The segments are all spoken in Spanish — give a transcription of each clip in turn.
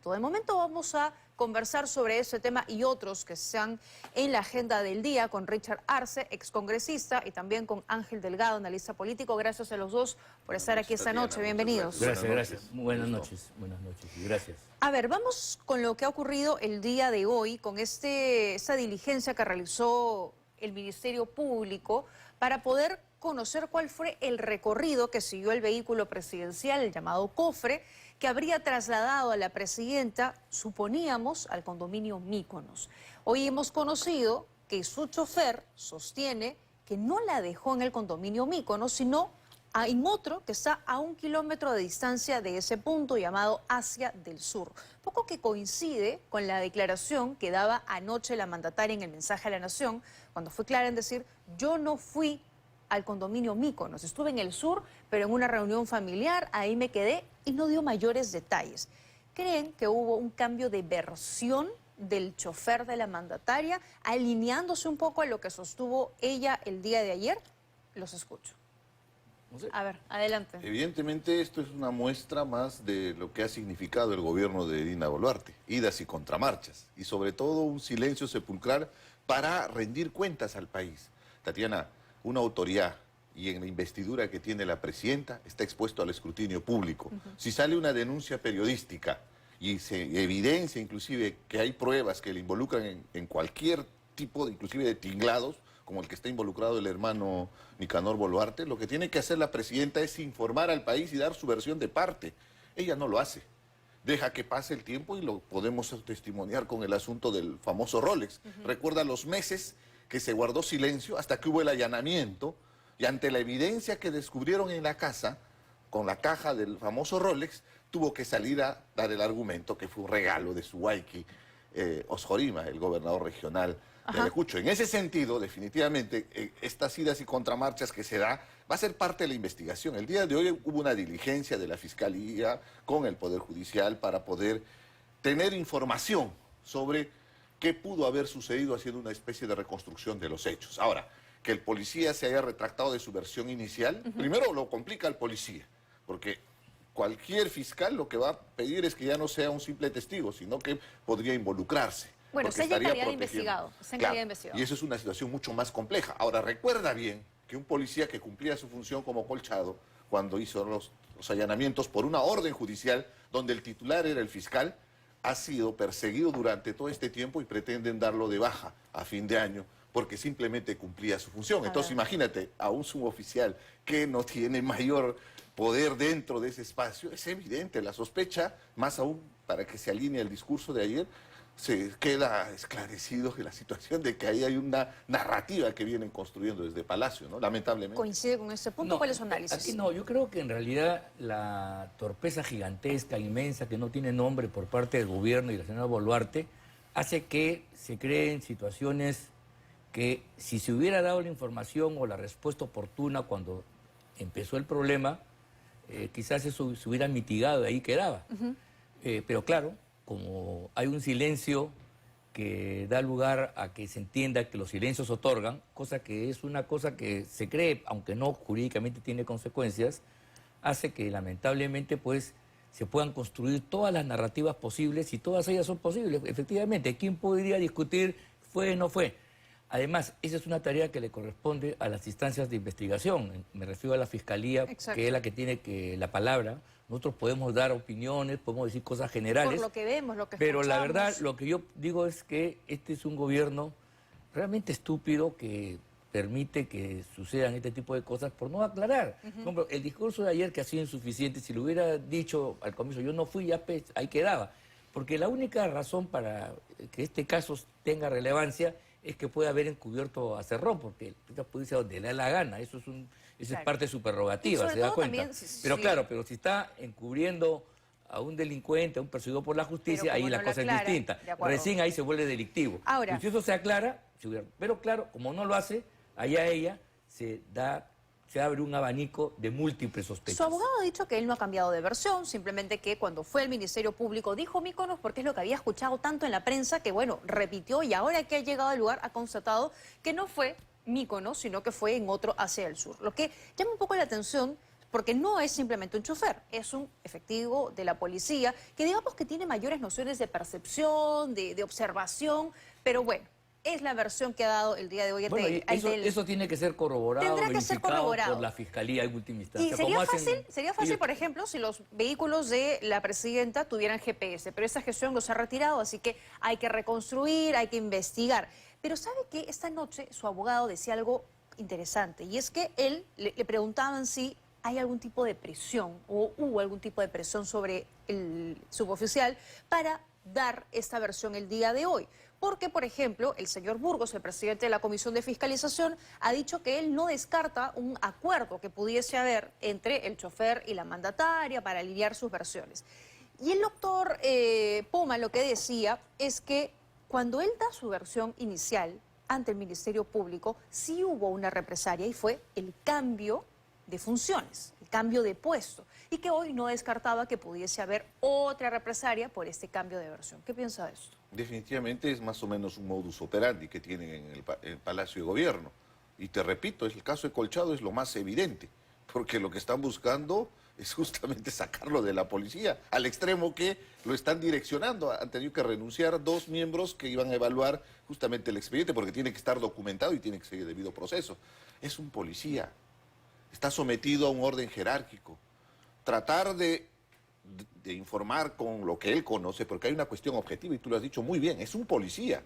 De momento vamos a conversar sobre ese tema y otros que están en la agenda del día con Richard Arce, excongresista, y también con Ángel Delgado, analista político. Gracias a los dos por estar aquí esta noche. Bienvenidos. Gracias. Buenas noches y gracias. A ver, vamos con lo que ha ocurrido el día de hoy, con esa diligencia que realizó el Ministerio Público para poder conocer cuál fue el recorrido que siguió el vehículo presidencial, el llamado cofre, que habría trasladado a la presidenta, suponíamos, al condominio Mykonos. Hoy hemos conocido que su chofer sostiene que no la dejó en el condominio Mykonos, sino en otro que está a 1 kilómetro de distancia de ese punto llamado Asia del Sur. Poco que coincide con la declaración que daba anoche la mandataria en el mensaje a la Nación, cuando fue clara en decir: yo no fui al condominio Mykonos, estuve en el sur, pero en una reunión familiar, ahí me quedé, y no dio mayores detalles. ¿Creen que hubo un cambio de versión del chofer de la mandataria, alineándose un poco a lo que sostuvo ella el día de ayer? Los escucho. No sé. A ver, adelante. Evidentemente esto es una muestra más de lo que ha significado el gobierno de Dina Boluarte, idas y contramarchas, y sobre todo un silencio sepulcral para rendir cuentas al país. Tatiana, una autoridad y en la investidura que tiene la presidenta está expuesto al escrutinio público. Si sale una denuncia periodística y se evidencia inclusive que hay pruebas que le involucran en cualquier tipo, inclusive de tinglados, como el que está involucrado el hermano Nicanor Boluarte, lo que tiene que hacer la presidenta es informar al país y dar su versión de parte. Ella no lo hace. Deja que pase el tiempo y lo podemos testimoniar con el asunto del famoso Rolex. Recuerda los meses que se guardó silencio hasta que hubo el allanamiento, y ante la evidencia que descubrieron en la casa, con la caja del famoso Rolex, tuvo que salir a dar el argumento que fue un regalo de Suwaiki Osjorima, el gobernador regional de Ayacucho. En ese sentido, definitivamente, estas idas y contramarchas que se da, va a ser parte de la investigación. El día de hoy hubo una diligencia de la Fiscalía con el Poder Judicial para poder tener información sobre qué pudo haber sucedido, haciendo una especie de reconstrucción de los hechos. Ahora, que el policía se haya retractado de su versión inicial, primero lo complica al policía, porque cualquier fiscal lo que va a pedir es que ya no sea un simple testigo, sino que podría involucrarse. Bueno, se estaría investigado. Y eso es una situación mucho más compleja. Ahora, recuerda bien que un policía que cumplía su función como colchado, cuando hizo los allanamientos por una orden judicial, donde el titular era el fiscal, ha sido perseguido durante todo este tiempo y pretenden darlo de baja a fin de año porque simplemente cumplía su función. Entonces imagínate, a un suboficial que no tiene mayor poder dentro de ese espacio, es evidente la sospecha, más aún para que se alinee el discurso de ayer, se queda esclarecido que la situación de que ahí hay una narrativa que vienen construyendo desde Palacio, ¿no? Lamentablemente. ¿Coincide con ese punto? ¿Cuál es su análisis? Aquí no, yo creo que en realidad la torpeza gigantesca, inmensa, que no tiene nombre por parte del gobierno y de la señora Boluarte, hace que se creen situaciones que, si se hubiera dado la información o la respuesta oportuna cuando empezó el problema, quizás eso se hubiera mitigado, de ahí quedaba. Pero claro, como hay un silencio que da lugar a que se entienda que los silencios otorgan, cosa que es una cosa que se cree, aunque no jurídicamente tiene consecuencias, hace que lamentablemente pues se puedan construir todas las narrativas posibles, y todas ellas son posibles. Efectivamente, ¿quién podría discutir fue o no fue? Además, esa es una tarea que le corresponde a las instancias de investigación. Me refiero a la Fiscalía, que es la que tiene la palabra. Nosotros podemos dar opiniones, podemos decir cosas generales. Por lo que vemos, lo que pero escuchamos. la verdad, lo que yo digo es que este es un gobierno realmente estúpido que permite que sucedan este tipo de cosas por no aclarar. Por ejemplo, el discurso de ayer, que ha sido insuficiente, si lo hubiera dicho al comienzo, yo no fui, ya ahí quedaba. Porque la única razón para que este caso tenga relevancia es que puede haber encubierto a Cerrón, porque el puede irse donde le da la gana. Eso es parte de su prerrogativa, se da cuenta. También, pero claro, pero si está encubriendo a un delincuente, a un perseguido por la justicia, ahí la cosa es distinta. Recién ahí se vuelve delictivo. Ahora, y si eso se aclara, pero claro, como no lo hace, allá ella se abre un abanico de múltiples sospechas. Su abogado ha dicho que él no ha cambiado de versión, simplemente que cuando fue al Ministerio Público dijo Mykonos porque es lo que había escuchado tanto en la prensa, que bueno, repitió, y ahora que ha llegado al lugar ha constatado que no fue Mykonos, sino que fue en otro hacia el sur. Lo que llama un poco la atención porque no es simplemente un chofer, es un efectivo de la policía que digamos que tiene mayores nociones de percepción, de observación, pero bueno, es la versión que ha dado el día de hoy Bueno, y ante el... eso tiene que ser corroborado, Tendrá que ser verificado corroborado. por la Fiscalía en última Y instancia. sería fácil, por ejemplo, si los vehículos de la presidenta tuvieran GPS, pero esa gestión los ha retirado, así que hay que reconstruir, hay que investigar. Pero ¿sabe qué? Esta noche su abogado decía algo interesante, y es que él le preguntaban si hay algún tipo de presión o hubo algún tipo de presión sobre el suboficial para dar esta versión el día de hoy. Porque, por ejemplo, el señor Burgos, el presidente de la Comisión de Fiscalización, ha dicho que él no descarta un acuerdo que pudiese haber entre el chofer y la mandataria para alinear sus versiones. Y el doctor Poma lo que decía es que cuando él da su versión inicial ante el Ministerio Público, sí hubo una represalia y fue el cambio de funciones, el cambio de puesto, y que hoy no descartaba que pudiese haber otra represalia por este cambio de versión. ¿Qué piensa de esto? Definitivamente es más o menos un modus operandi que tienen en el Palacio de Gobierno. Y te repito, el caso de Colchado es lo más evidente, porque lo que están buscando es justamente sacarlo de la policía, al extremo que lo están direccionando. Han tenido que renunciar 2 miembros que iban a evaluar justamente el expediente, porque tiene que estar documentado y tiene que seguir el debido proceso. Es un policía, está sometido a un orden jerárquico. Tratar de informar con lo que él conoce, porque hay una cuestión objetiva y tú lo has dicho muy bien, es un policía.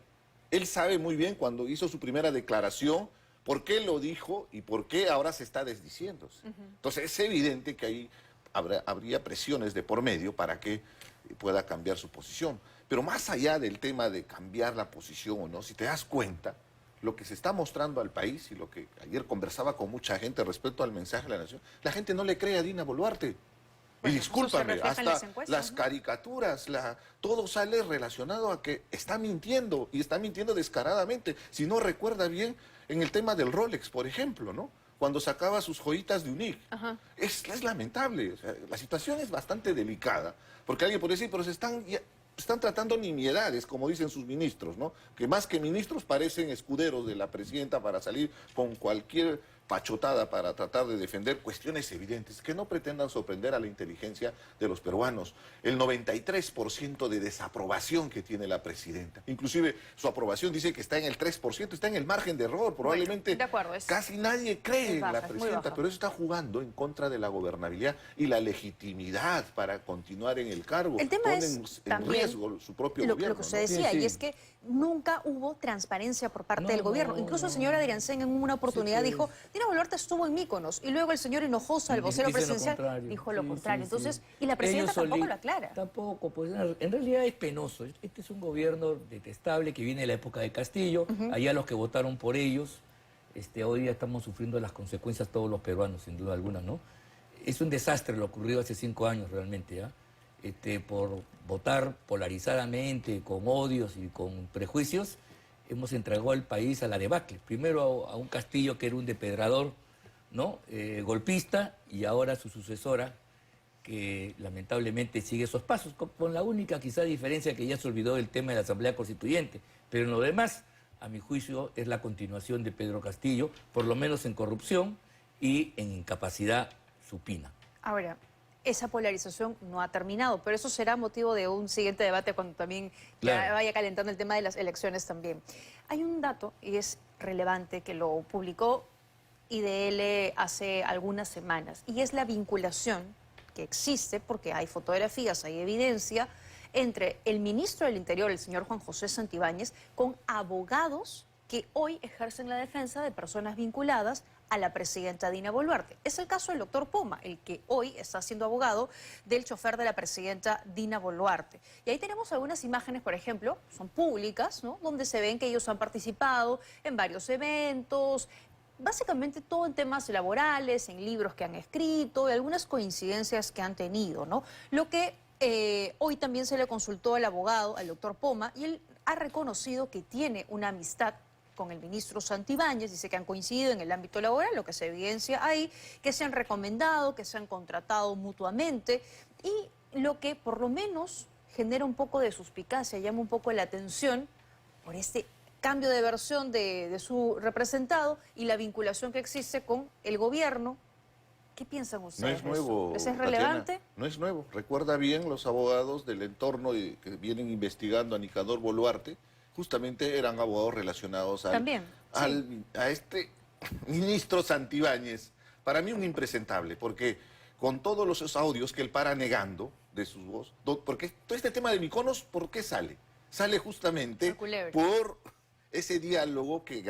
Él sabe muy bien cuando hizo su primera declaración por qué lo dijo y por qué ahora se está desdiciéndose. Entonces es evidente que ahí habría presiones de por medio para que pueda cambiar su posición. Pero más allá del tema de cambiar la posición o no, si te das cuenta, lo que se está mostrando al país y lo que ayer conversaba con mucha gente respecto al mensaje de la nación, la gente no le cree a Dina Boluarte. Bueno, y discúlpame, hasta hasta encuestas, las ¿no? caricaturas, todo sale relacionado a que está mintiendo y está mintiendo descaradamente. Si no recuerda bien, en el tema del Rolex, por ejemplo, ¿no? Cuando sacaba sus joyitas de UNIC. Es lamentable, o sea, la situación es bastante delicada, porque alguien puede decir, pero están tratando nimiedades, como dicen sus ministros, ¿no? Que más que ministros parecen escuderos de la presidenta para salir con cualquier pachotada para tratar de defender cuestiones evidentes que no pretendan sorprender a la inteligencia de los peruanos. El 93% de desaprobación que tiene la presidenta. Inclusive su aprobación dice que está en el 3%, está en el margen de error. Probablemente bueno, de acuerdo, casi nadie cree baja, en la es muy presidenta, baja. pero eso está jugando en contra de la gobernabilidad y la legitimidad para continuar en el cargo. El tema Ponen es en también riesgo su propio lo gobierno. que usted ¿no? decía, Sí, sí. y es que nunca hubo transparencia por parte No, del gobierno. no, Incluso el no. señor Adriancén en una oportunidad pues. dijo, Dina Boluarte estuvo en Míconos, y luego el señor Hinojosa, el vocero Dicen lo presidencial, contrario. dijo lo Sí, contrario. sí, Entonces, sí. y la presidenta Ellos tampoco soli- lo aclara. Tampoco, pues en realidad es penoso. Este es un gobierno detestable que viene de la época de Castillo. Allá los que votaron por ellos, hoy día estamos sufriendo las consecuencias todos los peruanos, sin duda alguna, ¿no? Es un desastre lo ocurrido hace 5 años realmente, ¿ah? Por votar polarizadamente, con odios y con prejuicios, hemos entregado al país a la debacle. Primero a un Castillo que era un depredador, ¿no? Golpista, y ahora su sucesora, que lamentablemente sigue esos pasos, con la única quizá diferencia que ya se olvidó del tema de la Asamblea Constituyente. Pero en lo demás, a mi juicio, es la continuación de Pedro Castillo, por lo menos en corrupción y en incapacidad supina. Ahora, esa polarización no ha terminado, pero eso será motivo de un siguiente debate cuando también ya Claro. vaya calentando el tema de las elecciones también. Hay un dato, y es relevante, que lo publicó IDL hace algunas semanas, y es la vinculación que existe, porque hay fotografías, hay evidencia, entre el ministro del Interior, el señor Juan José Santibáñez, con abogados que hoy ejercen la defensa de personas vinculadas a la presidenta Dina Boluarte. Es el caso del doctor Poma, el que hoy está siendo abogado del chofer de la presidenta Dina Boluarte. Y ahí tenemos algunas imágenes, por ejemplo, son públicas, ¿no? Donde se ven que ellos han participado en varios eventos, básicamente todo en temas laborales, en libros que han escrito y algunas coincidencias que han tenido, ¿no? Lo que hoy también se le consultó al abogado, al doctor Poma, y él ha reconocido que tiene una amistad con el ministro Santibáñez, dice que han coincidido en el ámbito laboral, lo que se evidencia ahí, que se han recomendado, que se han contratado mutuamente, y lo que por lo menos genera un poco de suspicacia, llama un poco la atención por este cambio de versión de su representado y la vinculación que existe con el gobierno ¿Qué piensan No ustedes? es nuevo, ¿Eso es Tatiana, relevante? no es nuevo. Recuerda bien, los abogados del entorno que vienen investigando a Nicanor Boluarte, justamente eran abogados relacionados También, sí. a este ministro Santibáñez. Para mí un impresentable, porque con todos los audios que él para negando de sus voz, porque todo este tema de Mykonos, ¿por qué sale? Sale justamente Por culebra. por ese diálogo que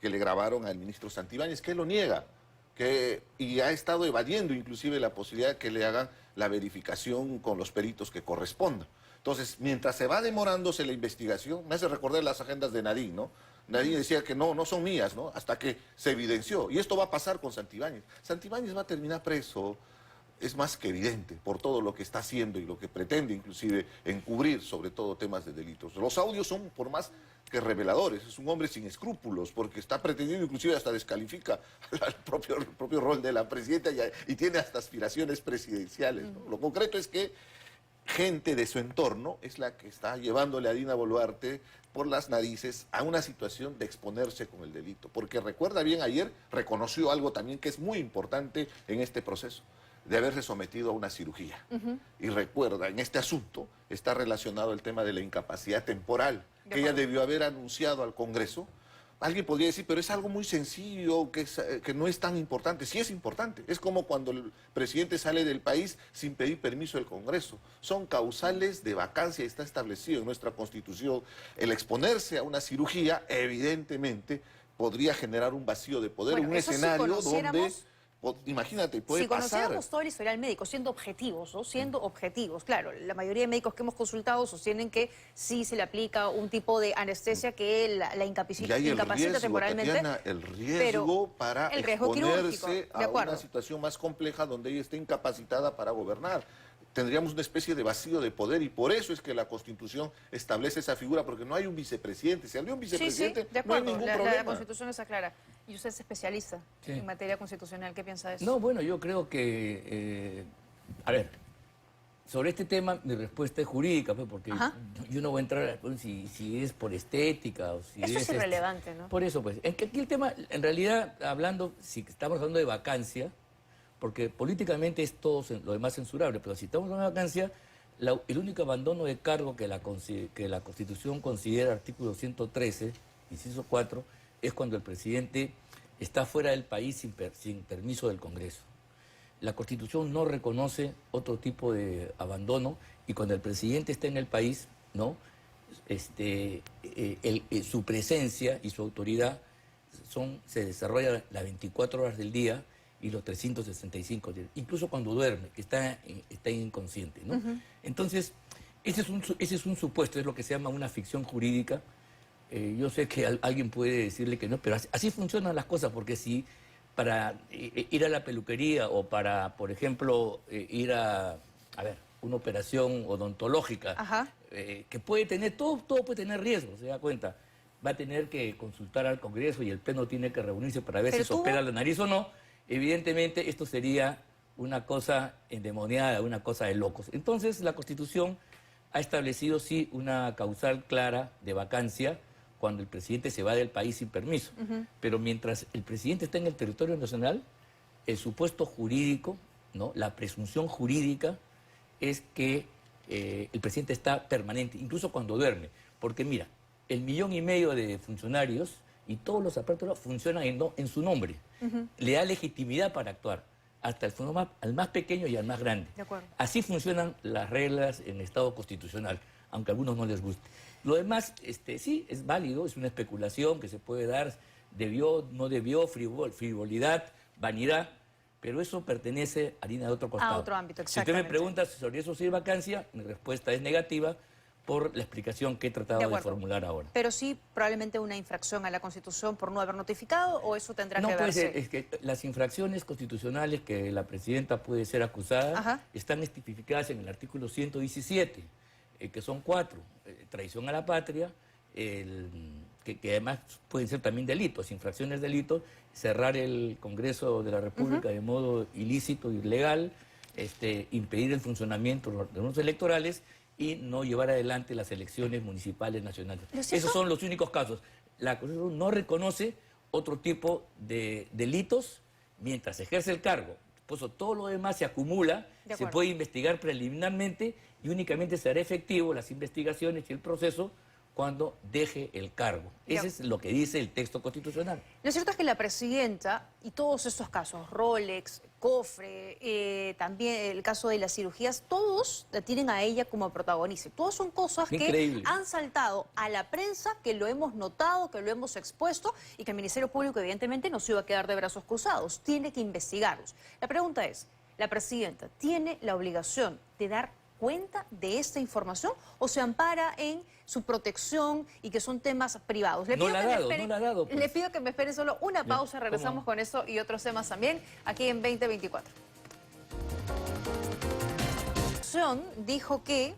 le grabaron al ministro Santibáñez, que él lo niega. Y ha estado evadiendo inclusive la posibilidad de que le hagan la verificación con los peritos que correspondan. Entonces, mientras se va demorándose la investigación, me hace recordar las agendas de Nadine, ¿no? Nadine decía que no son mías, ¿no? Hasta que se evidenció. Y esto va a pasar con Santibáñez. Santibáñez va a terminar preso, es más que evidente, por todo lo que está haciendo y lo que pretende inclusive encubrir, sobre todo temas de delitos. Los audios son por más que reveladores, es un hombre sin escrúpulos, porque está pretendiendo inclusive hasta descalifica el propio rol de la presidenta y tiene hasta aspiraciones presidenciales, ¿no? Lo concreto es que gente de su entorno es la que está llevándole a Dina Boluarte por las narices a una situación de exponerse con el delito. Porque recuerda bien, ayer reconoció algo también que es muy importante en este proceso, de haberse sometido a una cirugía. Y recuerda, en este asunto está relacionado el tema de la incapacidad temporal, que ella debió haber anunciado al Congreso. Alguien podría decir, pero es algo muy sencillo, que no es tan importante. Sí es importante. Es como cuando el presidente sale del país sin pedir permiso del Congreso. Son causales de vacancia, está establecido en nuestra Constitución. El exponerse a una cirugía, evidentemente, podría generar un vacío de poder, Bueno, un eso si escenario donde... conociéramos- Imagínate, puede Si pasar. conociéramos todo el historial médico, siendo objetivos, ¿no? Siendo objetivos, claro, la mayoría de médicos que hemos consultado sostienen que sí se le aplica un tipo de anestesia que la Y incapacita hay el riesgo, temporalmente. Tatiana, el riesgo pero para el riesgo quirúrgico, exponerse de a acuerdo. una situación más compleja donde ella esté incapacitada para gobernar. Tendríamos una especie de vacío de poder y por eso es que la Constitución establece esa figura, porque no hay un vicepresidente. Si habría un vicepresidente, de no hay acuerdo, ningún la problema. Constitución está clara. Y usted es especialista Sí. en materia constitucional, ¿qué piensa de eso? No, bueno, yo creo que, a ver, sobre este tema mi respuesta es jurídica, pues, porque Ajá. yo no voy a entrar pues, si es por estética o si Eso es... es irrelevante, ¿no? Por eso, pues, es que aquí el tema, en realidad, hablando, si estamos hablando de vacancia, porque políticamente es todo lo demás censurable, pero si estamos hablando de vacancia, el único abandono de cargo que la Constitución considera, artículo 113, inciso 4, es cuando el presidente está fuera del país sin permiso del Congreso. La Constitución no reconoce otro tipo de abandono y cuando el presidente está en el país, ¿no? Su presencia y su autoridad se desarrolla las 24 horas del día y los 365 días, incluso cuando duerme, que está inconsciente, ¿no? Entonces, ese es un supuesto, es lo que se llama una ficción jurídica. Yo sé que alguien puede decirle que no, pero así funcionan las cosas, porque si para ir a la peluquería o para, por ejemplo, ir a ver, una operación odontológica, Ajá. que puede tener, todo puede tener riesgo, se da cuenta. Va a tener que consultar al Congreso y el Pleno tiene que reunirse para ver Pero si se opera la nariz o no. Evidentemente, esto sería una cosa endemoniada, una cosa de locos. Entonces, la Constitución ha establecido, sí, una causal clara de vacancia cuando el presidente se va del país sin permiso. Pero mientras el presidente está en el territorio nacional, el supuesto jurídico, ¿no? La presunción jurídica es que el presidente está permanente, incluso cuando duerme. Porque mira, 1,5 millones de funcionarios y todos los aparatos funcionan en su nombre. Le da legitimidad para actuar, hasta al más pequeño y al más grande. De acuerdo. Así funcionan las reglas en el Estado constitucional, aunque a algunos no les guste. Lo demás, sí, es válido, es una especulación que se puede dar, debió, no debió, frivolidad, vanidad, pero eso pertenece a harina de otro costado. A otro ámbito, Si usted me exactamente. pregunta sobre eso si hay vacancia, mi respuesta es negativa por la explicación que he tratado de acuerdo. formular ahora. Pero sí, probablemente una infracción a la Constitución por no haber notificado, o eso tendrá No que puede verse. ser, es que las infracciones constitucionales que la presidenta puede ser acusada Ajá. están tipificadas en el artículo 117, que son 4, traición a la patria, que además pueden ser también delitos, infracciones delitos, cerrar el Congreso de la República de modo ilícito, ilegal, impedir el funcionamiento de los electorales y no llevar adelante las elecciones municipales nacionales. ¿Pero es eso? Esos son los únicos casos. La Constitución no reconoce otro tipo de delitos mientras ejerce el cargo, pues todo lo demás se acumula, De se acuerdo. puede investigar preliminarmente y únicamente será efectivo las investigaciones y el proceso cuando deje el cargo. Ya. Ese es lo que dice el texto constitucional. Lo cierto es que la presidenta y todos estos casos, Rolex, Cofre, también el caso de las cirugías, todos la tienen a ella como protagonista. Todas son cosas que Increíble. han saltado a la prensa, que lo hemos notado, que lo hemos expuesto y que el Ministerio Público evidentemente no se iba a quedar de brazos cruzados. Tiene que investigarlos. La pregunta es, ¿la presidenta tiene la obligación de dar cuenta de esta información o se ampara en su protección y que son temas privados? No pido la ha que me dado, esperen- no la ha dado, pues. Le pido que me esperen solo una pausa, ¿cómo? regresamos con eso y otros temas también aquí en 2024. Dijo que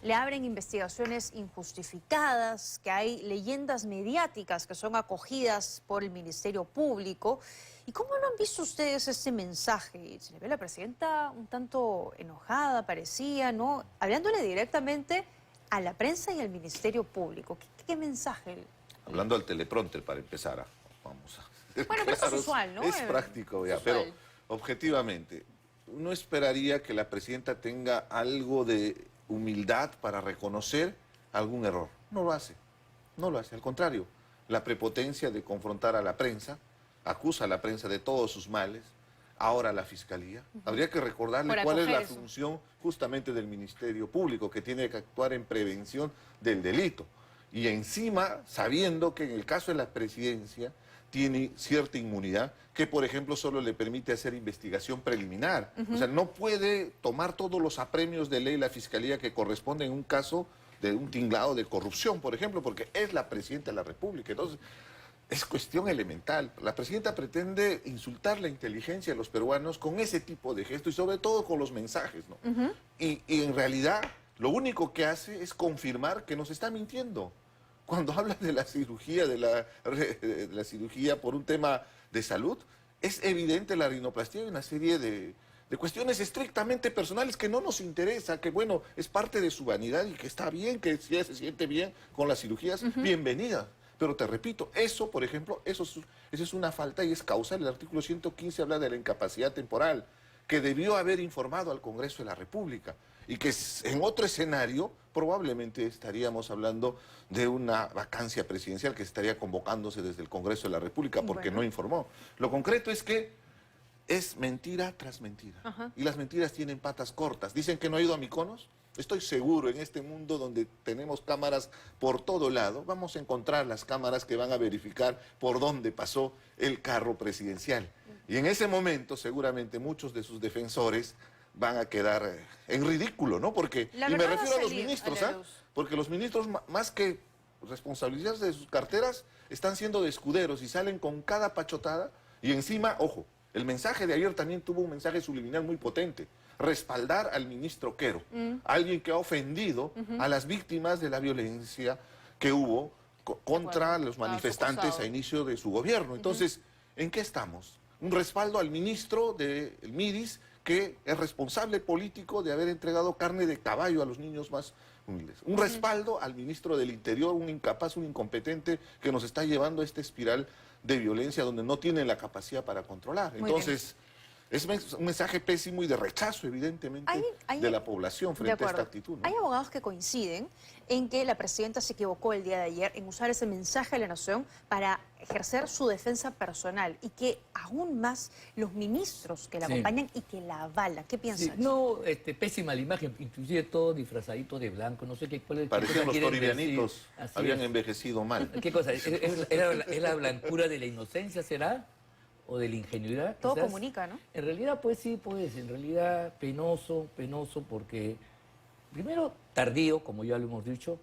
le abren investigaciones injustificadas, que hay leyendas mediáticas que son acogidas por el Ministerio Público. ¿Y cómo lo han visto ustedes este mensaje? Se le ve a la presidenta un tanto enojada, parecía, ¿no? Hablándole directamente a la prensa y al Ministerio Público. ¿Qué mensaje? Hablando al teleprompter para empezar, vamos a... Bueno, pero eso es usual, ¿no? Es práctico ya, usual. pero objetivamente, uno esperaría que la presidenta tenga algo de humildad para reconocer algún error. No lo hace, no lo hace, al contrario. La prepotencia de confrontar a la prensa, acusa a la prensa de todos sus males, ahora a la Fiscalía. Habría que recordarle Por cuál es la acoger eso. función justamente del Ministerio Público, que tiene que actuar en prevención del delito. Y encima, sabiendo que en el caso de la presidencia tiene cierta inmunidad, que por ejemplo solo le permite hacer investigación preliminar. O sea, no puede tomar todos los apremios de ley la Fiscalía que corresponden en un caso de un tinglado de corrupción, por ejemplo, porque es la presidenta de la República. Entonces, es cuestión elemental. La presidenta pretende insultar la inteligencia de los peruanos con ese tipo de gestos y sobre todo con los mensajes, ¿no? Y en realidad lo único que hace es confirmar que nos está mintiendo. Cuando habla de la cirugía, de la cirugía por un tema de salud, es evidente la rinoplastia y una serie de cuestiones estrictamente personales que no nos interesa, que bueno, es parte de su vanidad y que está bien, que si ella se siente bien con las cirugías, bienvenida. Pero te repito, eso, por ejemplo, eso es una falta y es causal. El artículo 115 habla de la incapacidad temporal, que debió haber informado al Congreso de la República y que en otro escenario probablemente estaríamos hablando de una vacancia presidencial que estaría convocándose desde el Congreso de la República porque Bueno. no informó. Lo concreto es que es mentira tras mentira. Y las mentiras tienen patas cortas. Dicen que no ha ido a Mykonos. Estoy seguro, en este mundo donde tenemos cámaras por todo lado, vamos a encontrar las cámaras que van a verificar por dónde pasó el carro presidencial. Y en ese momento, seguramente, muchos de sus defensores van a quedar en ridículo, ¿no? Porque, La y me verdad va a refiero a los salir ministros, a la ¿ah? luz. Porque los ministros, más que responsabilizarse de sus carteras, están siendo de escuderos y salen con cada pachotada. Y encima, ojo, el mensaje de ayer también tuvo un mensaje subliminal muy potente. Respaldar al ministro Quero, alguien que ha ofendido a las víctimas de la violencia que hubo contra los manifestantes acusado. a inicio de su gobierno. Entonces, ¿en qué estamos? Un respaldo al ministro del MIDIS, que es responsable político de haber entregado carne de caballo a los niños más humildes. Un respaldo al ministro del Interior, un incapaz, un incompetente que nos está llevando a esta espiral de violencia donde no tienen la capacidad para controlar. Muy Entonces, es un mensaje pésimo y de rechazo, evidentemente, de la población frente a esta actitud, ¿no? Hay abogados que coinciden en que la presidenta se equivocó el día de ayer en usar ese mensaje a la nación para ejercer su defensa personal y que aún más los ministros que la Sí. acompañan y que la avalan. ¿Qué Sí, piensas? no, pésima la imagen, inclusive todo disfrazadito de blanco, no sé cuál es. Parecían los quieren decir. toribianitos, Así habían es. envejecido mal. ¿Qué cosa? ¿Es la blancura de la inocencia, será? ¿O de la ingenuidad? Todo quizás? comunica, ¿no? En realidad, pues sí, pues, en realidad penoso, porque, primero, tardío, como ya lo hemos dicho,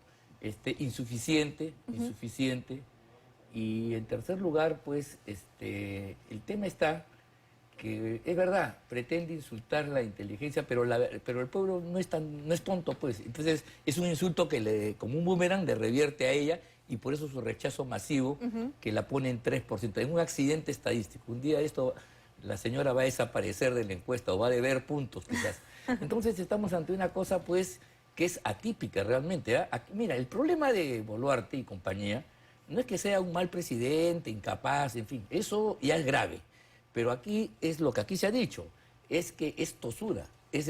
insuficiente, y en tercer lugar, pues, el tema está que, es verdad, pretende insultar la inteligencia, pero el pueblo no es tonto, pues, entonces es un insulto que como un boomerang le revierte a ella, y por eso su rechazo masivo, que la pone en 3%. En un accidente estadístico. Un día esto, la señora va a desaparecer de la encuesta o va a deber puntos quizás. Entonces estamos ante una cosa pues que es atípica realmente. Mira, el problema de Boluarte y compañía no es que sea un mal presidente, incapaz, en fin, eso ya es grave. Pero aquí es lo que aquí se ha dicho, es que es tosuda, es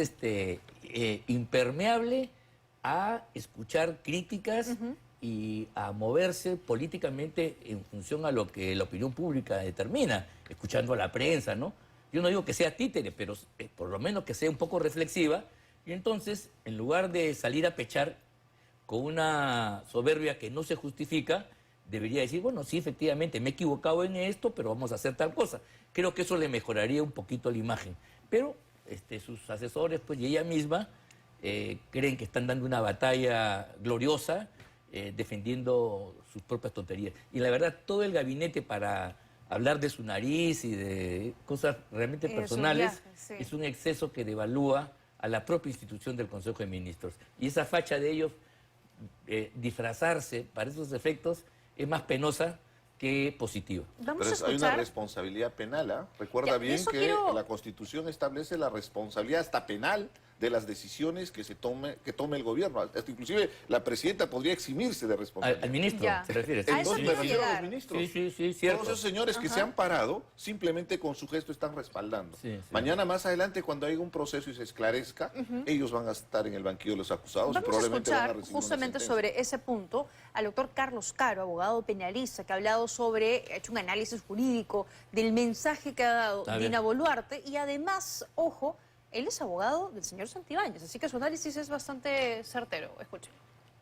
impermeable a escuchar críticas y a moverse políticamente en función a lo que la opinión pública determina, escuchando a la prensa, ¿no? Yo no digo que sea títere, pero por lo menos que sea un poco reflexiva, y entonces, en lugar de salir a pechar con una soberbia que no se justifica, debería decir, bueno, sí, efectivamente, me he equivocado en esto, pero vamos a hacer tal cosa. Creo que eso le mejoraría un poquito la imagen. Pero sus asesores, pues, y ella misma, creen que están dando una batalla gloriosa, defendiendo sus propias tonterías. Y la verdad, todo el gabinete para hablar de su nariz y de cosas realmente personales sí. es un exceso que devalúa a la propia institución del Consejo de Ministros. Y esa facha de ellos disfrazarse para esos efectos es más penosa que positiva. Vamos a Pero hay una escuchar. responsabilidad penal, ¿ah? Recuerda Ya, bien eso que quiero- la Constitución establece la responsabilidad hasta penal de las decisiones que tome el gobierno. Hasta inclusive la presidenta podría eximirse de responsabilidad. Al ministro, Ya. ¿se refiere? A eso Entonces me quiero refiero a llegar. los ministros. Sí, cierto. Todos esos señores que Ajá. se han parado, simplemente con su gesto están respaldando. Sí. Mañana más adelante, cuando haya un proceso y se esclarezca, ellos van a estar en el banquillo de los acusados y Vamos a probablemente van a escuchar recibir una justamente sentencia. sobre ese punto al doctor Carlos Caro, abogado penalista, que ha hablado sobre, ha hecho un análisis jurídico del mensaje que ha dado A ver. Dina Boluarte y además, ojo, él es abogado del señor Santibáñez, así que su análisis es bastante certero. Escuchen.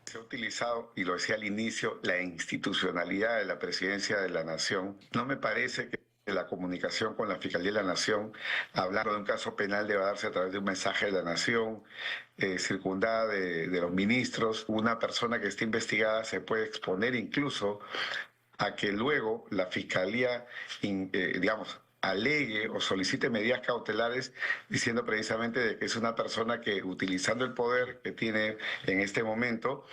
Se ha utilizado, y lo decía al inicio, la institucionalidad de la Presidencia de la Nación. No me parece que la comunicación con la Fiscalía de la Nación, hablando de un caso penal, deba darse a través de un mensaje de la Nación, circundada de los ministros. Una persona que esté investigada se puede exponer incluso a que luego la Fiscalía, digamos, alegue o solicite medidas cautelares diciendo precisamente de que es una persona que, utilizando el poder que tiene en este momento,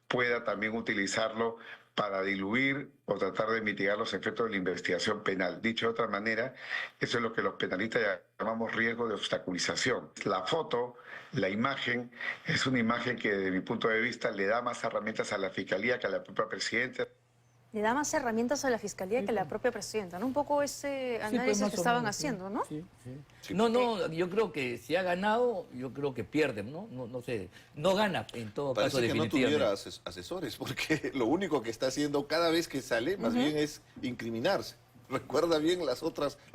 pueda también utilizarlo para diluir o tratar de mitigar los efectos de la investigación penal. Dicho de otra manera, eso es lo que los penalistas llamamos riesgo de obstaculización. La foto, la imagen, es una imagen que desde mi punto de vista le da más herramientas a la Fiscalía que a la propia Presidenta. Le da más herramientas a la Fiscalía que a la propia Presidenta, ¿no? Un poco ese Sí, pues, análisis más que o estaban menos, sí. haciendo, ¿no? Sí. No, yo creo que si ha ganado, yo creo que pierde, ¿no? No sé, no gana en todo caso Parece que no definitivamente. tuviera asesores, porque lo único que está haciendo cada vez que sale, más bien es incriminarse. Recuerda bien los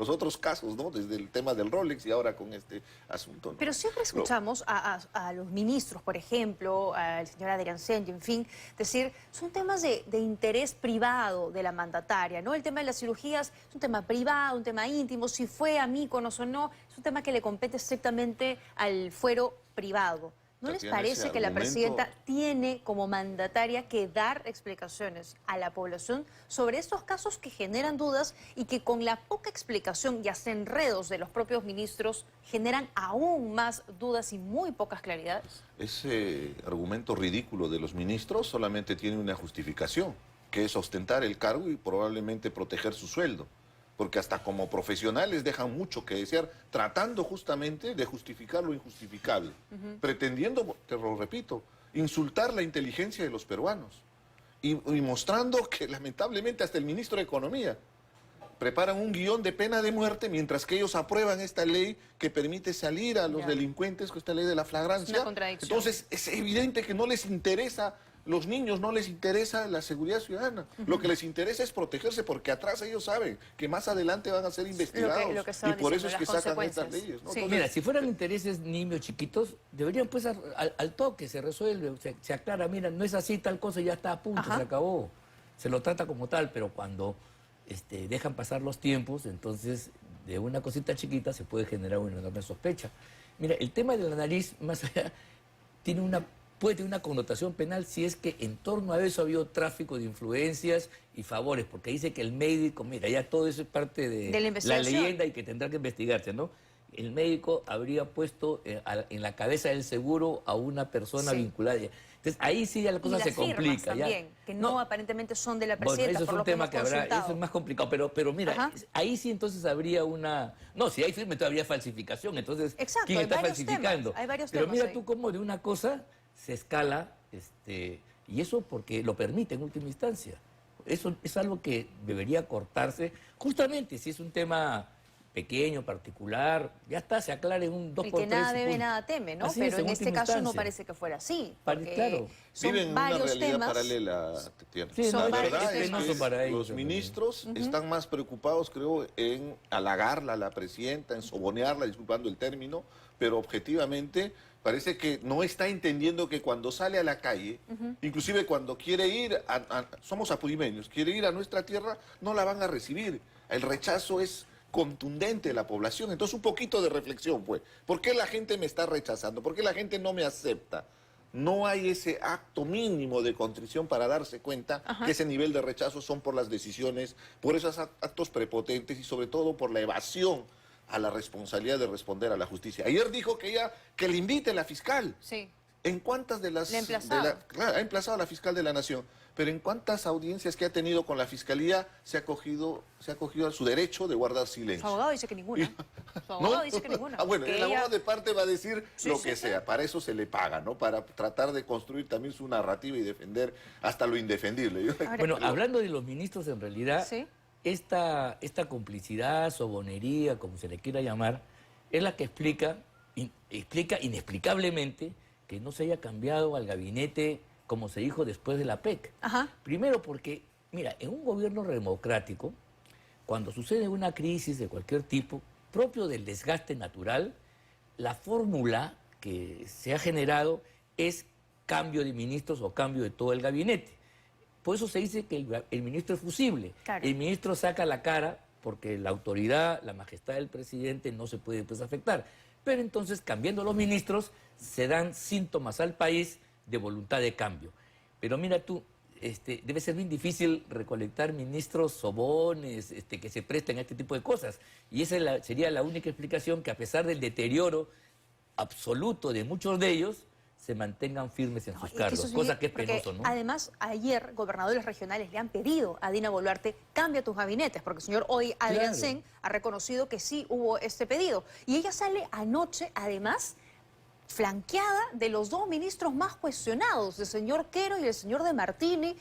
otros casos, ¿no? Desde el tema del Rolex y ahora con este asunto, ¿no? Pero siempre escuchamos a los ministros, por ejemplo, al señor Adrián Sendio, en fin, decir, son temas de interés privado de la mandataria, ¿no? El tema de las cirugías es un tema privado, un tema íntimo, si fue a Mykonos o no, es un tema que le compete estrictamente al fuero privado. ¿No les Tatiana, parece ese que la argumento- presidenta tiene como mandataria que dar explicaciones a la población sobre estos casos que generan dudas y que con la poca explicación y hasta enredos de los propios ministros generan aún más dudas y muy pocas claridades? Ese argumento ridículo de los ministros solamente tiene una justificación, que es ostentar el cargo y probablemente proteger su sueldo. Porque hasta como profesionales dejan mucho que desear, tratando justamente de justificar lo injustificable, pretendiendo, te lo repito, insultar la inteligencia de los peruanos y mostrando que lamentablemente hasta el ministro de Economía preparan un guión de pena de muerte mientras que ellos aprueban esta ley que permite salir a los Ya. delincuentes con esta ley de la flagrancia. Es una contradicción. Entonces es evidente que no les interesa, los niños no les interesa la seguridad ciudadana. Lo que les interesa es protegerse porque atrás ellos saben que más adelante van a ser investigados. lo que Y estaban por eso es diciendo, que las sacan estas consecuencias. leyes, ¿no? Sí. Entonces, Mira, si fueran intereses niños chiquitos, deberían pues al toque, se resuelve, se aclara, mira, no es así, tal cosa, ya está a punto, Ajá. se acabó. Se lo trata como tal, pero cuando dejan pasar los tiempos, entonces de una cosita chiquita se puede generar una enorme sospecha. Mira, el tema de la nariz, más allá, puede tener una connotación penal si es que en torno a eso ha habido tráfico de influencias y favores, porque dice que el médico, mira, ya todo eso es parte de De la investigación. leyenda y que tendrá que investigarse, ¿no? El médico habría puesto en la cabeza del seguro a una persona Sí. vinculada. Entonces ahí sí ya la Y cosa las se firmas complica. también, que no aparentemente son de la Bueno, presidenta, eso es por un lo que tema hemos que habrá, consultado. eso es más complicado, pero mira, Ajá. ahí sí entonces habría una... No, si hay firme todavía falsificación, entonces Exacto, ¿quién hay está varios falsificando? temas, hay varios pero temas mira ahí. tú cómo de una cosa se escala, y eso porque lo permite en última instancia. Eso es algo que debería cortarse, justamente si es un tema pequeño, particular, ya está, se aclara en un 2 El por que 3. nada debe, nada teme, ¿no? Así Pero es, en este última caso no instancia. parece que fuera así. Claro. Son Viven en una varios realidad temas. paralela, Tatiana. Sí, Son la varios verdad es temas. que Penoso para ellos los también. ministros están más preocupados, creo, en halagarla a la presidenta, en sobonearla, disculpando el término, pero objetivamente parece que no está entendiendo que cuando sale a la calle, inclusive cuando quiere ir, somos apulimeños, quiere ir a nuestra tierra, no la van a recibir. El rechazo es contundente de la población. Entonces un poquito de reflexión, pues. ¿Por qué la gente me está rechazando? ¿Por qué la gente no me acepta? No hay ese acto mínimo de contrición para darse cuenta que ese nivel de rechazo son por las decisiones, por esos actos prepotentes y sobre todo por la evasión a la responsabilidad de responder a la justicia. Ayer dijo que le invite a la fiscal. Sí. ¿En cuántas de las... Le ha emplazado. Claro, ha emplazado a la fiscal de la Nación, pero ¿en cuántas audiencias que ha tenido con la fiscalía se ha acogido a su derecho de guardar Su silencio? abogado dice que ninguna. Su abogado dice que ninguna. Ah, bueno, que el abogado de parte va a decir Sí, lo sí, que sí. sea, para eso se le paga, ¿no? Para tratar de construir también su narrativa y defender hasta lo indefendible. Ahora, Bueno, hablando de los ministros, en realidad, Sí. esta complicidad, sobonería, como se le quiera llamar, es la que explica inexplicablemente que no se haya cambiado al gabinete como se dijo después de la PEC. Ajá. Primero porque, mira, en un gobierno democrático, cuando sucede una crisis de cualquier tipo, propio del desgaste natural, la fórmula que se ha generado es cambio de ministros o cambio de todo el gabinete. Por eso se dice que el ministro es fusible. Claro. El ministro saca la cara porque la autoridad, la majestad del presidente no se puede pues, afectar. Pero entonces, cambiando los ministros, se dan síntomas al país de voluntad de cambio. Pero mira tú, debe ser bien difícil recolectar ministros sobones que se presten a este tipo de cosas. Y esa sería la única explicación que a pesar del deterioro absoluto de muchos de ellos, se mantengan firmes en sus Y que cargos, eso sí, cosa que es porque penoso, ¿no? Además, ayer gobernadores regionales le han pedido a Dina Boluarte, cambia tus gabinetes, porque el señor hoy Adrián Claro. Sen ha reconocido que sí hubo este pedido. Y ella sale anoche, además, flanqueada de los dos ministros más cuestionados, del señor Quero y el señor De Martini.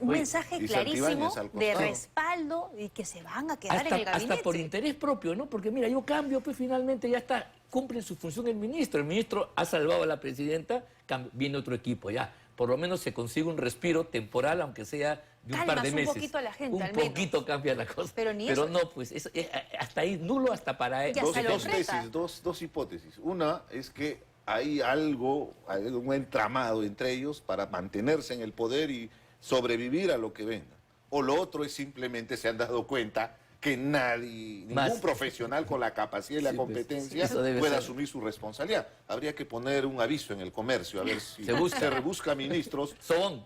Un Oye, mensaje y clarísimo Santibáñez al de costado. respaldo y que se van a quedar en el gabinete. Hasta por interés propio, ¿no? Porque mira, yo cambio, pues finalmente ya está, cumple su función el ministro ha salvado a la presidenta, viene otro equipo, ya. Por lo menos se consigue un respiro temporal, aunque sea de un par de Calmas un meses. poquito a la gente, Un al menos. poquito cambia la cosa. Pero ni eso. no, pues hasta ahí nulo hasta para Ya Dos, se lo dos reta. tesis, dos hipótesis. Una es que hay un entramado entre ellos para mantenerse en el poder y sobrevivir a lo que venga. O lo otro es simplemente se han dado cuenta que ningún Más. profesional con la capacidad y la Sí, pues, competencia eso debe pueda ser. asumir su responsabilidad. Habría que poner un aviso en el comercio, a ver si Se busca. rebusca ministros, Son.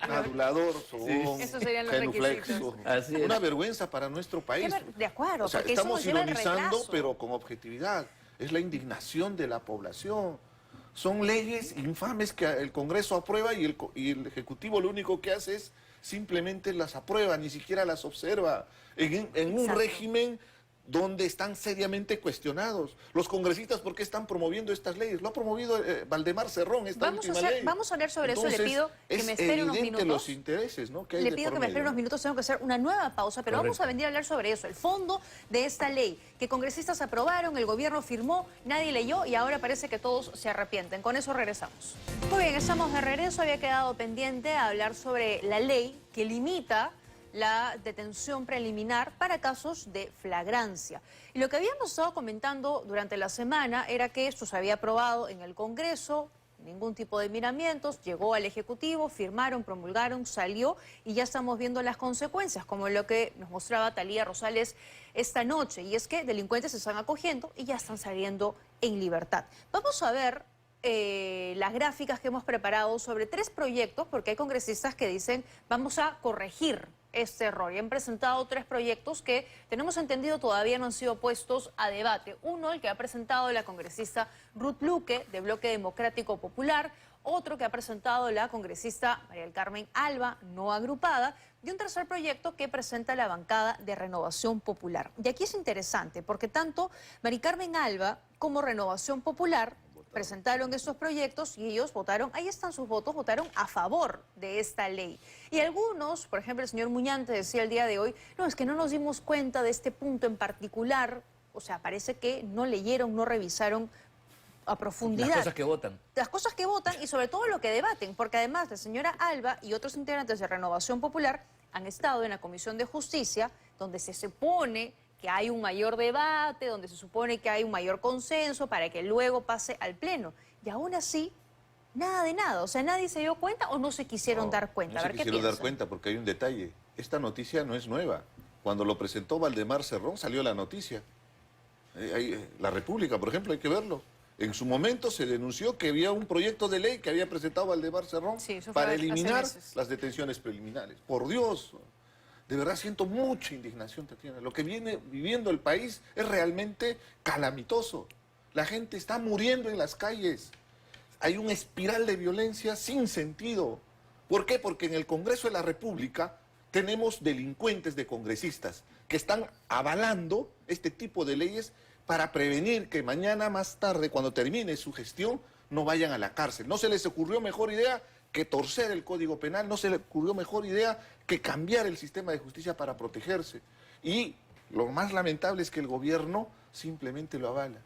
adulador, sobón, Esos serían los genuflexo. requisitos. Así es. Una vergüenza para nuestro país. De acuerdo, O sea, porque eso estamos nos lleva al ironizando, retraso. pero con objetividad. Es la indignación de la población. Son leyes infames que el Congreso aprueba y el Ejecutivo lo único que hace es simplemente las aprueba, ni siquiera las observa. En un Exacto. régimen donde están seriamente cuestionados. Los congresistas, ¿por qué están promoviendo estas leyes? Lo ha promovido Valdemar Cerrón, esta última ley. Vamos a hablar sobre eso, le Entonces, pido que me espere unos es evidente minutos. los intereses, ¿no? que hay Le de pido por que me espere medio, unos ¿no? minutos, tengo que hacer una nueva pausa, pero vamos Correcto. a venir a hablar sobre eso, el fondo de esta ley, que congresistas aprobaron, el gobierno firmó, nadie leyó y ahora parece que todos se arrepienten. Con eso regresamos. Muy bien, estamos de regreso, había quedado pendiente a hablar sobre la ley que limita la detención preliminar para casos de flagrancia. Y lo que habíamos estado comentando durante la semana era que esto se había aprobado en el Congreso, ningún tipo de miramientos, llegó al Ejecutivo, firmaron, promulgaron, salió y ya estamos viendo las consecuencias, como lo que nos mostraba Talía Rosales esta noche, y es que delincuentes se están acogiendo y ya están saliendo en libertad. Vamos a ver las gráficas que hemos preparado sobre 3 proyectos, porque hay congresistas que dicen vamos a corregir este error y han presentado 3 proyectos que tenemos entendido todavía no han sido puestos a debate. Uno, el que ha presentado la congresista Ruth Luque de Bloque Democrático Popular, otro que ha presentado la congresista María del Carmen Alba, no agrupada, y un tercer proyecto que presenta la bancada de Renovación Popular. Y aquí es interesante porque tanto María Carmen Alba como Renovación Popular presentaron estos proyectos y ellos votaron, ahí están sus votos, votaron a favor de esta ley. Y algunos, por ejemplo, el señor Muñante decía el día de hoy, no, es que no nos dimos cuenta de este punto en particular, o sea, parece que no leyeron, no revisaron a profundidad. Las cosas que votan. Las cosas que votan y sobre todo lo que debaten, porque además la señora Alba y otros integrantes de Renovación Popular han estado en la Comisión de Justicia, donde se supone que hay un mayor debate, donde se supone que hay un mayor consenso para que luego pase al Pleno. Y aún así, nada de nada. O sea, nadie se dio cuenta o no se quisieron dar cuenta. No A se ver, ¿qué quisieron dar piensan? cuenta porque hay un detalle. Esta noticia no es nueva. Cuando lo presentó Valdemar Cerrón salió la noticia. La República, por ejemplo, hay que verlo. En su momento se denunció que había un proyecto de ley que había presentado Valdemar Cerrón Sí, eso fue para hace eliminar meses. las detenciones preliminares. Por Dios, de verdad siento mucha indignación, Tatiana. Lo que viene viviendo el país es realmente calamitoso. La gente está muriendo en las calles. Hay una espiral de violencia sin sentido. ¿Por qué? Porque en el Congreso de la República tenemos delincuentes de congresistas que están avalando este tipo de leyes para prevenir que mañana más tarde, cuando termine su gestión, no vayan a la cárcel. No se les ocurrió mejor idea que torcer el Código Penal, no se les ocurrió mejor idea que cambiar el sistema de justicia para protegerse. Y lo más lamentable es que el gobierno simplemente lo avala.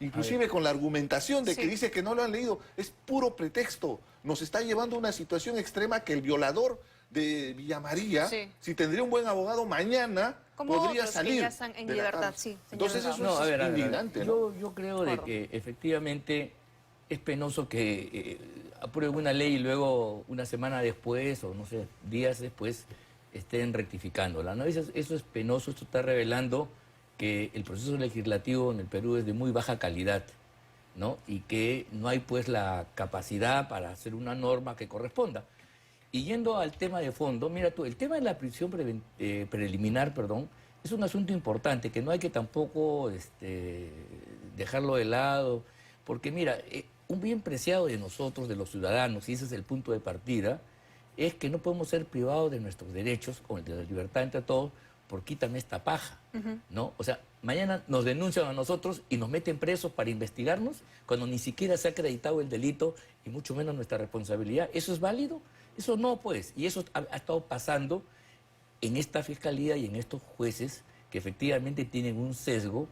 Inclusive con la argumentación de que Sí. dice que no lo han leído, es puro pretexto. Nos está llevando a una situación extrema que el violador de Villa María, Sí. si tendría un buen abogado, mañana Como podría otros que salir ya están en de la libertad, cárcel. sí, señor Entonces eso Delgado. es A ver, indignante, ¿no? Yo creo de Acuerdo. que efectivamente es penoso que aprueben una ley y luego una semana después o no sé, días después estén rectificándola, ¿no? Eso es penoso, esto está revelando que el proceso legislativo en el Perú es de muy baja calidad, ¿no? Y que no hay pues la capacidad para hacer una norma que corresponda. Y yendo al tema de fondo, mira tú, el tema de la prisión preliminar, perdón, es un asunto importante que no hay que tampoco dejarlo de lado, porque mira, un bien preciado de nosotros, de los ciudadanos, y ese es el punto de partida, es que no podemos ser privados de nuestros derechos, o de la libertad entre todos, por quítame esta paja, ¿no? O sea, mañana nos denuncian a nosotros y nos meten presos para investigarnos cuando ni siquiera se ha acreditado el delito y mucho menos nuestra responsabilidad. ¿Eso es válido? Eso no, pues. Y eso ha estado pasando en esta fiscalía y en estos jueces que efectivamente tienen un sesgo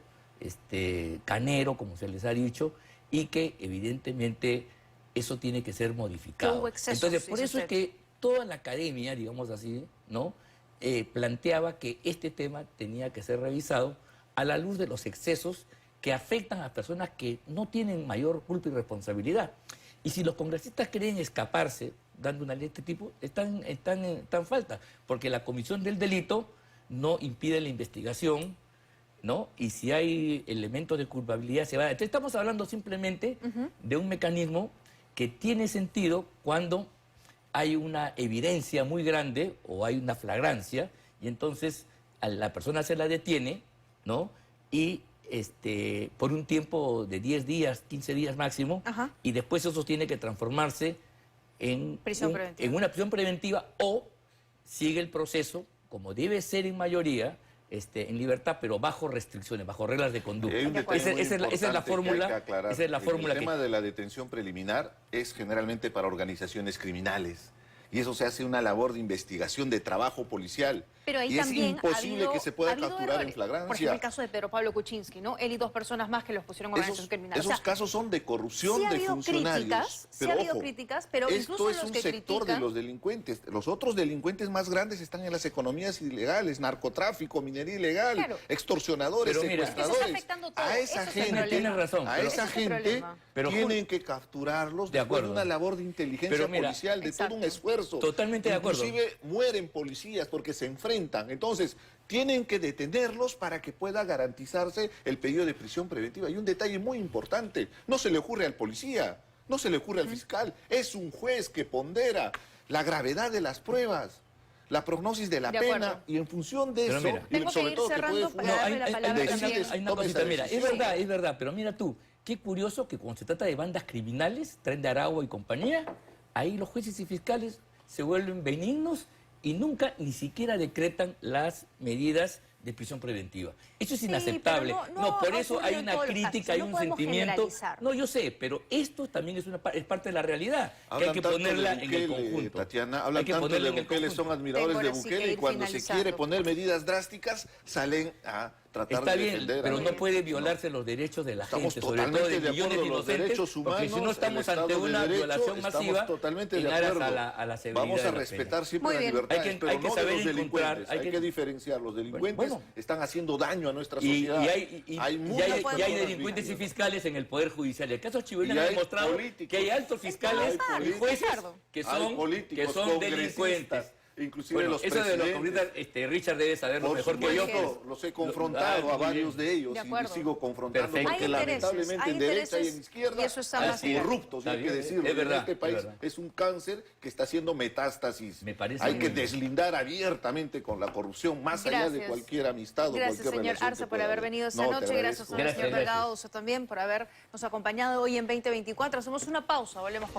canero, como se les ha dicho, y que evidentemente eso tiene que ser modificado. Que hubo excesos, Entonces, por dice eso es usted. que toda la academia, digamos así, ¿no? Planteaba que este tema tenía que ser revisado a la luz de los excesos que afectan a personas que no tienen mayor culpa y responsabilidad. Y si los congresistas quieren escaparse dando una ley de este tipo, están en falta, porque la comisión del delito no impide la investigación, ¿no? Y si hay elementos de culpabilidad, se va. Entonces estamos hablando simplemente de un mecanismo que tiene sentido cuando hay una evidencia muy grande o hay una flagrancia y entonces a la persona se la detiene, ¿no? Y por un tiempo de 10 días, 15 días máximo, Ajá. y después eso tiene que transformarse en Prisión preventiva. en una prisión preventiva o sigue el proceso, como debe ser en mayoría, en libertad, pero bajo restricciones, bajo reglas de conducta. Hay un detalle Esa muy es la importante que fórmula. hay que aclarar. Esa es la fórmula El que... tema de la detención preliminar es generalmente para organizaciones criminales. Y eso se hace una labor de investigación, de trabajo policial. Pero ahí y es también imposible que se ha pueda habido capturar en errores. Por ejemplo, flagrancia. el caso de Pedro Pablo Kuczynski, ¿no? Él y 2 personas más que los pusieron en organización criminal. Esos O sea, casos son de corrupción sí ha de habido funcionarios. críticas, sí Pero ha habido ojo, críticas, pero esto incluso es los un que sector de critican- los delincuentes. Los otros delincuentes más grandes están en las economías ilegales, narcotráfico, minería ilegal, Claro. extorsionadores, Pero mira, secuestradores. eso está afectando todo, A esa ese es el gente, problema. Tienes razón, a pero- esa Ese es el gente problema. Pero, tienen Julio, que capturarlos de después de acuerdo. una labor de inteligencia Pero mira, policial, de todo un exacto. esfuerzo. Totalmente de acuerdo. Inclusive mueren policías porque se enfrentan. Entonces, tienen que detenerlos para que pueda garantizarse el pedido de prisión preventiva. Y un detalle muy importante, no se le ocurre al policía, no se le ocurre al fiscal, es un juez que pondera la gravedad de las pruebas, la prognosis de la De pena, acuerdo. y en función de Pero eso, mira. y Tengo que sobre ir todo que cerrando puede para No, darle la palabra decides, hay una tome esa cosita, mira, decisión. es verdad, pero mira tú, qué curioso que cuando se trata de bandas criminales, Tren de Aragua y compañía, ahí los jueces y fiscales se vuelven benignos y nunca ni siquiera decretan las medidas de prisión preventiva. Eso es Sí, inaceptable. pero no Por ha eso ocurrido hay en una todos los crítica, casos. hay No un podemos sentimiento. generalizar. No, yo sé, pero esto también es parte de la realidad, que hay Hablan que tanto de ponerla en el Bukele, conjunto. Tatiana, Hay hablan que tanto ponerla de en el Bukele, conjunto. son admiradores Tengo de ahora sí que Bukele, y ir cuando se finalizando. quiere poner medidas drásticas, salen a tratar Está de bien, defender a pero la no gente. puede violarse los derechos de la Estamos gente, sobre todo totalmente de de millones de acuerdo, los inocentes, derechos porque si no humanos, estamos el ante Estado de una Derecho, violación estamos masiva totalmente en de aras acuerdo. a la severidad Vamos de a la respetar pena. siempre Muy las bien. libertades, Hay que pero no de saber los encontrar, delincuentes. hay Hay que- que diferenciar. Los delincuentes Bueno. están haciendo daño a nuestra Y sociedad. hay muchas y hay personas delincuentes y víctimas. fiscales en el Poder Judicial. El caso Chibolín Y ha hay demostrado políticos. que hay altos fiscales Hay y jueces Ricardo. que Hay son políticos, delincuentes. congresistas, inclusive Bueno, los eso de lo que presidentes. ahorita Richard debe saberlo Por mejor que yo. supuesto, Pues, los he confrontado a muy varios bien. de ellos De y acuerdo. sigo confrontando Perfecto. porque Hay intereses, lamentablemente hay en derecha y en intereses, izquierda y eso está hay más allá. corruptos, Está hay que bien, decirlo. es verdad, En este país es verdad. es un cáncer que está haciendo metástasis. Me parece hay muy que bien. deslindar abiertamente con la corrupción más allá de Gracias. cualquier amistad o Gracias, cualquier señor relación Arce, que por pueda haber haber. venido esta No, te noche. agradezco. Gracias al Gracias, señor gracias. Delgado Oso también por habernos acompañado hoy en 2024. Hacemos una pausa, volvemos con